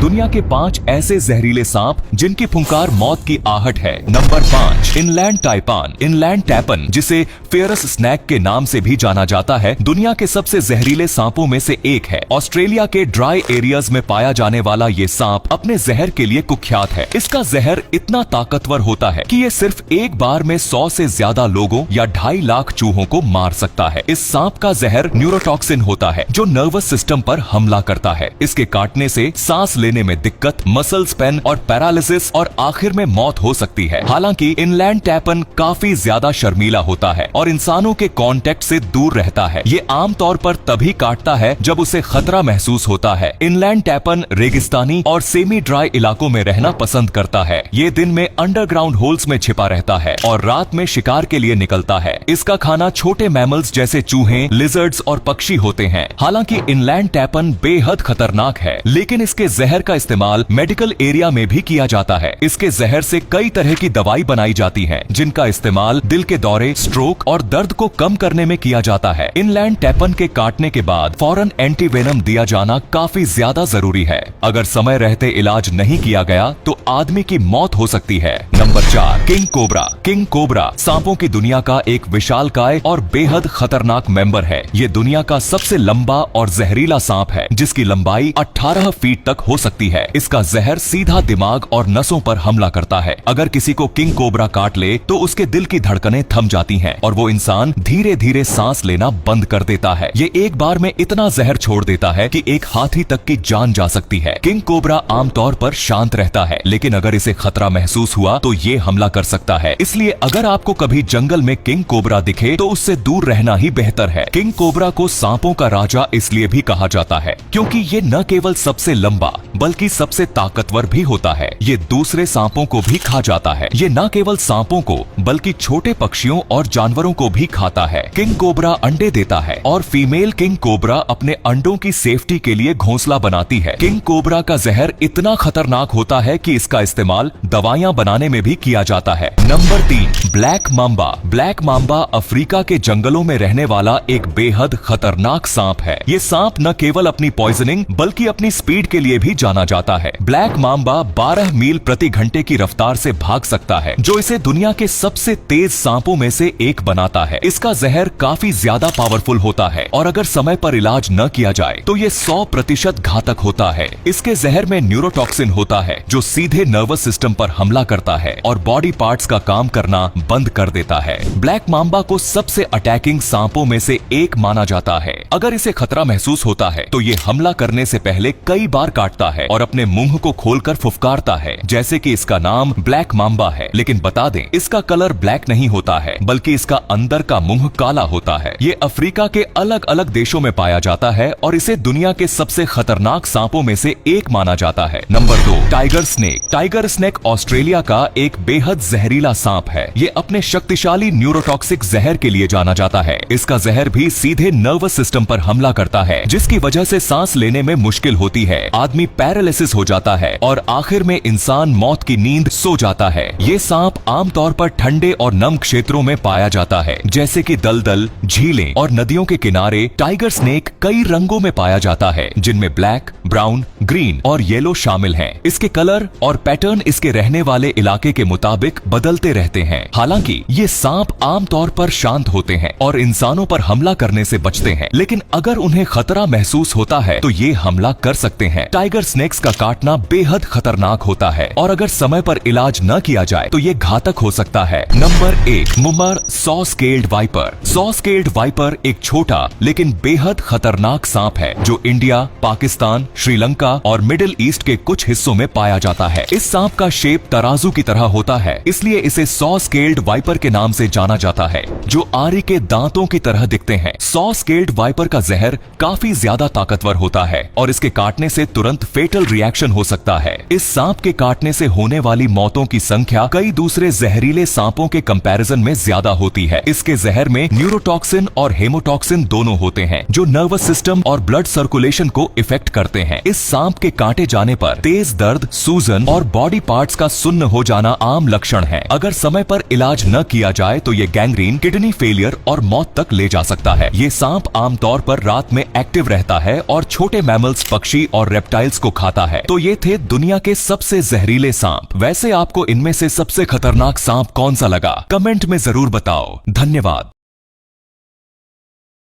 दुनिया के 5 ऐसे जहरीले सांप जिनकी फुंकार मौत की आहट है। Number 5, inland taipan. Inland taipan, जिसे फेरस स्नैक के नाम से भी जाना जाता है, दुनिया के सबसे जहरीले सांपों में से एक है। ऑस्ट्रेलिया के ड्राई एरियाज में पाया जाने वाला ये सांप अपने जहर के लिए कुख्यात है। इसका जहर इतना ताकतवर होता है कि ये सिर्फ एक बार में 100 से ज्यादा लोगों या 2.5 लाख चूहों को मार सकता है। इस सांप का जहर न्यूरोटॉक्सिन होता है जो नर्वस सिस्टम पर हमला करता है। इसके काटने से सांस लेने में दिक्कत, मसल स्पेन और पैरालिसिस और आखिर में मौत हो सकती है। हालांकि इनलैंड टैपन काफी ज्यादा शर्मीला होता है और इंसानों के कांटेक्ट से दूर रहता है। ये आमतौर पर तभी काटता है जब उसे खतरा महसूस होता है। इनलैंड टैपन रेगिस्तानी और सेमी ड्राई इलाकों में रहना पसंद करता है। ये दिन में अंडरग्राउंड होल्स में छिपा रहता है और रात में शिकार के लिए निकलता है। इसका खाना छोटे मैमल्स जैसे चूहे, लिजर्ड्स और पक्षी होते हैं। हालांकि इनलैंड टैपन बेहद खतरनाक है, लेकिन इसके जहर का इस्तेमाल मेडिकल एरिया में भी किया जाता है। इसके जहर से कई तरह की दवाई बनाई जाती है, जिनका इस्तेमाल दिल के दौरे, स्ट्रोक और दर्द को कम करने में किया जाता है। इनलैंड टैपन के काटने के बाद फौरन एंटीवेनम दिया जाना काफी ज्यादा जरूरी है। अगर समय रहते इलाज नहीं किया गया तो आदमी की मौत हो सकती है। Number 4, king cobra. King cobra सांपों की दुनिया का एक विशालकाय और बेहद खतरनाक मेंबर है। ये दुनिया का सबसे लंबा और जहरीला सांप है, जिसकी लंबाई 18 फीट तक हो सकती है। इसका जहर सीधा दिमाग और नसों पर हमला करता है। अगर किसी को किंग कोबरा काट ले तो उसके दिल की धड़कनें थम जाती हैं और वो इंसान धीरे धीरे सांस लेना बंद कर देता है। ये एक बार में इतना जहर छोड़ देता है कि एक हाथी तक की जान जा सकती है। किंग कोबरा आमतौर पर शांत रहता है, लेकिन अगर इसे खतरा महसूस हुआ तो ये हमला कर सकता है। इसलिए अगर आपको कभी जंगल में किंग कोबरा दिखे तो उससे दूर रहना ही बेहतर है। किंग कोबरा को सांपों का राजा इसलिए भी कहा जाता है क्योंकि ये न केवल सबसे लंबा बल्कि सबसे ताकतवर भी होता है। ये दूसरे सांपों को भी खा जाता है। ये न केवल सांपों को बल्कि छोटे पक्षियों और जानवरों को भी खाता है। किंग कोबरा अंडे देता है और फीमेल किंग कोबरा अपने अंडों की सेफ्टी के लिए घोंसला बनाती है। किंग कोबरा का जहर इतना खतरनाक होता है कि इसका इस्तेमाल दवाइयां बनाने में भी किया जाता है। Number 3, black Mamba. Black Mamba Africa के जंगलों में रहने वाला एक बेहद खतरनाक सांप है। ये सांप न केवल अपनी पॉइजनिंग बल्कि अपनी स्पीड के लिए भी जाना जाता है। ब्लैक मांबा 12 मील प्रति घंटे की रफ्तार से भाग सकता है, जो इसे दुनिया के सबसे तेज सांपों में से एक बनाता है। इसका जहर काफी ज्यादा पावरफुल होता है और अगर समय पर इलाज न किया जाए तो ये 100% घातक होता है। इसके जहर में न्यूरोटॉक्सिन होता है जो सीधे नर्वस सिस्टम पर हमला करता है और बॉडी पार्ट्स का काम करना बंद कर देता है। ब्लैक मांबा को सबसे अटैकिंग सांपों में से एक माना जाता है। अगर इसे खतरा महसूस होता है तो ये हमला करने से पहले कई बार काटता है और अपने मुंह को खोलकर फुफकारता है, जैसे कि इसका नाम ब्लैक मांबा है। लेकिन बता दें, इसका कलर ब्लैक नहीं होता है बल्कि इसका अंदर का मुंह काला होता है। ये अफ्रीका के अलग अलग देशों में पाया जाता है और इसे दुनिया के सबसे खतरनाक सांपों में से एक माना जाता है। Number 2, tiger snake. Tiger snake Australia का एक बेहद जहरीला सांप है। ये अपने शक्तिशाली न्यूरोटॉक्सिक जहर के लिए जाना जाता है। इसका जहर भी सीधे नर्वस सिस्टम पर हमला करता है, जिसकी वजह से सांस लेने में मुश्किल होती है। आदमी पैरालिसिस हो जाता है और आखिर में इंसान मौत की नींद सो जाता है। ये सांप आमतौर पर ठंडे और नम क्षेत्रों में पाया जाता है, जैसे कि दलदल, झीलें और नदियों के किनारे। टाइगर स्नेक कई रंगों में पाया जाता है, जिनमें ब्लैक, ब्राउन, ग्रीन और येलो शामिल हैं। इसके कलर और पैटर्न इसके रहने वाले इलाके के मुताबिक बदलते रहते हैं। हालांकि ये सांप आमतौर पर शांत होते हैं और इंसानों पर हमला करने से बचते हैं, लेकिन अगर उन्हें खतरा महसूस होता है तो ये हमला कर सकते हैं। टाइगर स्नेक्स का काटना बेहद खतरनाक होता है और अगर समय पर इलाज न किया जाए तो ये घातक हो सकता है। नंबर 1, मुमर saw scaled viper. Saw scaled viper एक छोटा लेकिन बेहद खतरनाक सांप है जो इंडिया, पाकिस्तान, श्रीलंका और मिडिल ईस्ट के कुछ हिस्सों में पाया जाता है। इस सांप का शेप तराजू की तरह होता है, इसलिए इसे सॉ स्केल्ड वाइपर के नाम से जाना जाता है, जो आरी के दांतों की तरह दिखते हैं। सॉ स्केल्ड वाइपर का जहर काफी ज्यादा ताकतवर होता है और इसके काटने से तुरंत फेटल रिएक्शन हो सकता है। इस सांप के काटने से होने वाली मौतों की संख्या कई दूसरे जहरीले सांपों के कंपैरिजन में ज्यादा होती है। इसके जहर में न्यूरोटॉक्सिन और हेमोटॉक्सिन दोनों होते हैं, जो नर्वस सिस्टम और ब्लड सर्कुलेशन को इफेक्ट करते हैं। इस सांप के काटे जाने पर तेज दर्द, सूजन और बॉडी पार्ट्स का सुन्न हो जाना आम लक्षण है। अगर समय पर इलाज न किया जाए तो ये गैंग्रीन, किडनी फेलियर और मौत तक ले जा सकता है। ये सांप आमतौर पर रात में एक्टिव रहता है और छोटे मैमल्स, पक्षी और रेप्टाइल्स को खाता है। तो ये थे दुनिया के सबसे जहरीले सांप। वैसे आपको इनमें से सबसे खतरनाक सांप कौन सा लगा, कमेंट में जरूर बताओ। धन्यवाद।